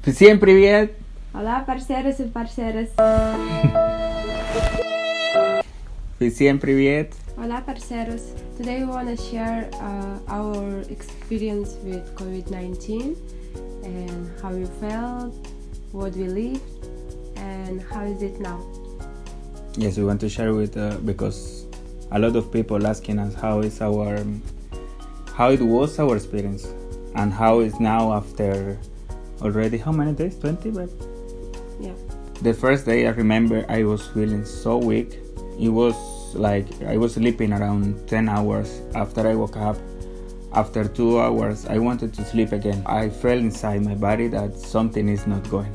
Всем привет! Olá, parceiros e parceiras. Всем привет! Olá, parceiros. Today we want to share our experience with COVID-19 and how we felt, what we lived, and how is it now. Yes, we want to share with because a lot of people asking us how it was our experience and how it's now after already how many days? 20, but Yeah. the first day I remember I was feeling so weak. It was like I was sleeping around 10 hours. After I woke up, after 2 hours, I wanted to sleep again. I felt inside my body that something is not going.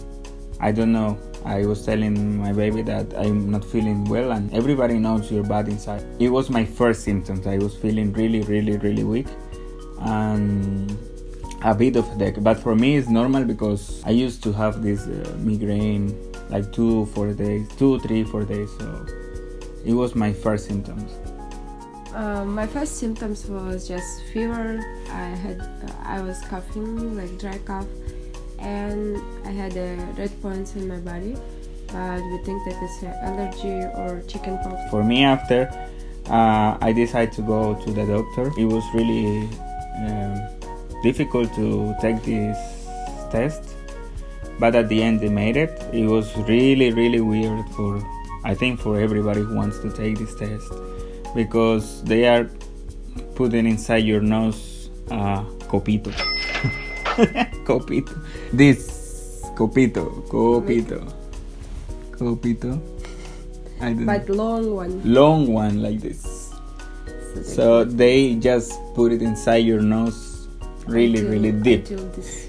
I don't know. I was telling my baby that I'm not feeling well, and everybody knows your body inside. It was my first symptoms. I was feeling really weak and a bit of headache. But for me, it's normal because I used to have this migraine like 2, 4 days, 2, 3, 4 days. So it was my first symptoms. My first symptoms was just fever. I was coughing, like dry cough, and I had red points in my body. But we think that it's an allergy or chickenpox. For me, after I decided to go to the doctor, it was really difficult to take this test. But at the end, they made it. It was really weird I think for everybody who wants to take this test, because they are putting inside your nose copito. Copito. This copito. I don't But long one. long one like this. So they just put it inside your nose really deep. Until this.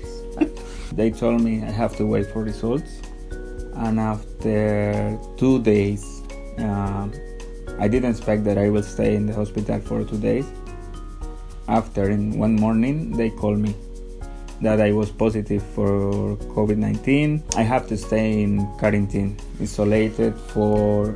They told me I have to wait for results, and after 2 days, I didn't expect that I will stay in the hospital for 2 days. After, in one morning, they called me that I was positive for COVID-19. I have to stay in quarantine, isolated for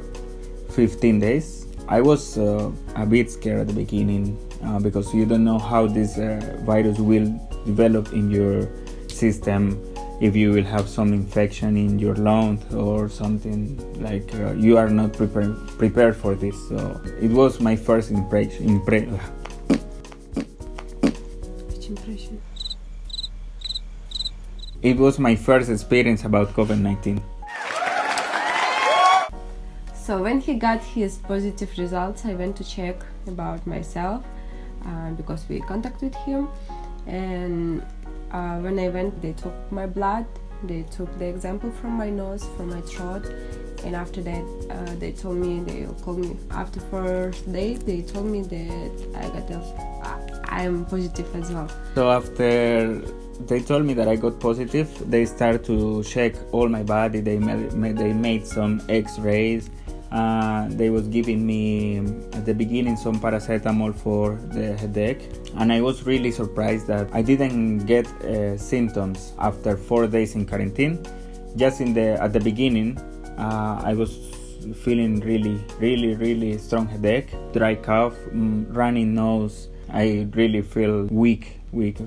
15 days. I was a bit scared at the beginning because you don't know how this virus will develop in your system, if you will have some infection in your lungs or something, like you are not prepared for this. So it was my first impression. It was my first experience about COVID-19. So when he got his positive results, I went to check about myself because we contacted him, and when I went, they took my blood, they took the example from my nose, from my throat, and after that they told me, they called me after first day, they told me that I am positive as well. So after they told me that I got positive, they started to check all my body. They made some x-rays. They was giving me at the beginning some paracetamol for the headache, and I was really surprised that I didn't get symptoms after 4 days in quarantine. Just at the beginning, I was feeling really strong headache, dry cough, running nose. I really feel weak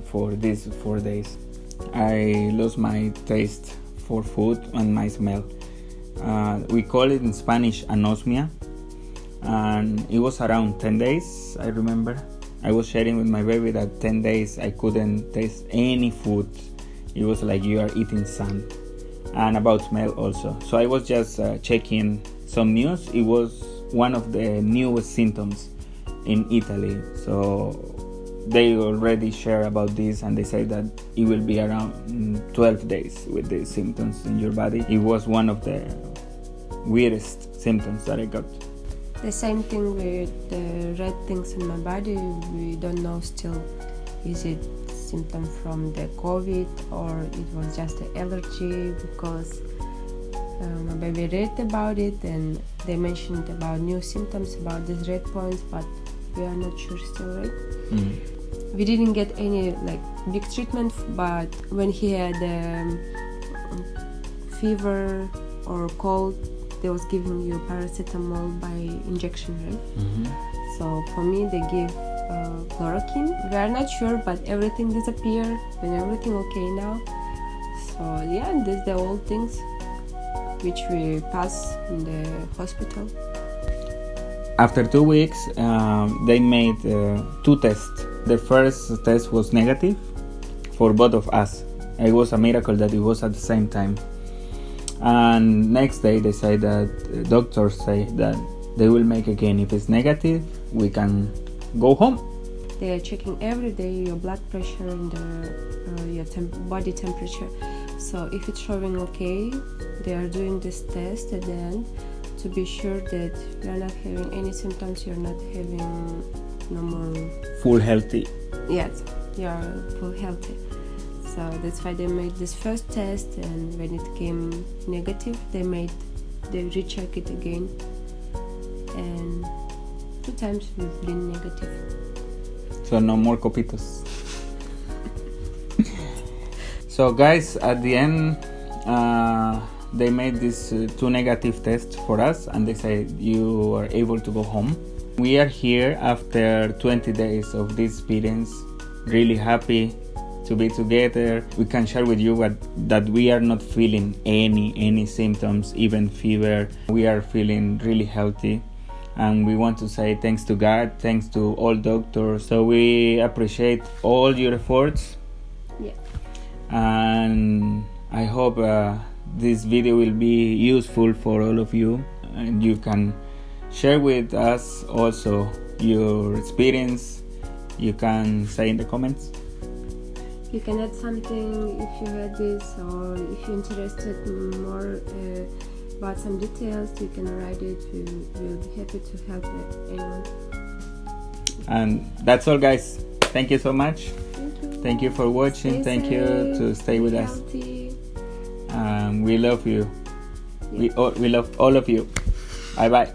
for these 4 days. I lost my taste for food and my smell. We call it in Spanish anosmia, and it was around 10 days. I remember I was sharing with my baby that 10 days I couldn't taste any food. It was like you are eating sand. And about smell also. So I was just checking some news. It was one of the newest symptoms in Italy. So they already share about this, and they say that it will be around 12 days with the symptoms in your body. It was one of the weirdest symptoms that I got. The same thing with the red things in my body. We don't know still, is it symptom from the COVID or it was just an allergy, because my baby read about it and they mentioned about new symptoms about these red points, but we are not sure still, right? We didn't get any like big treatment, but when he had fever or cold, they was giving you paracetamol by injection, right? So for me, they give chloroquine. We are not sure, but everything disappeared and everything okay now. So yeah, these are all things which we pass in the hospital. After 2 weeks, they made 2 tests. The first test was negative for both of us. It was a miracle that it was at the same time. And next day they say that doctors say that they will make again. If it's negative, we can go home. They are checking every day your blood pressure and your body temperature. So if it's showing okay, they are doing this test at the end to be sure that you're not having any symptoms, you're not having no more Full healthy. Yes, you're full healthy. So that's why they made this first test, and when it came negative, they recheck it again, and 2 times we've been negative. So no more copitos. So guys, at the end, they made these 2 negative tests for us, and they said you are able to go home. We are here after 20 days of this experience, really happy to be together. We can share with you that we are not feeling any symptoms, even fever. We are feeling really healthy, and we want to say thanks to God, thanks to all doctors. So we appreciate all your efforts. Yeah. And I hope this video will be useful for all of you, and you can share with us also your experience. You can say in the comments. You can add something if you had this, or if you're interested more about some details, you can write it. We'll be happy to help anyone. And that's all, guys. Thank you so much. Thank you. Thank you for watching. Stay Thank you safe, to stay with us. healthy. We love you. Yeah. We love all of you. Bye bye.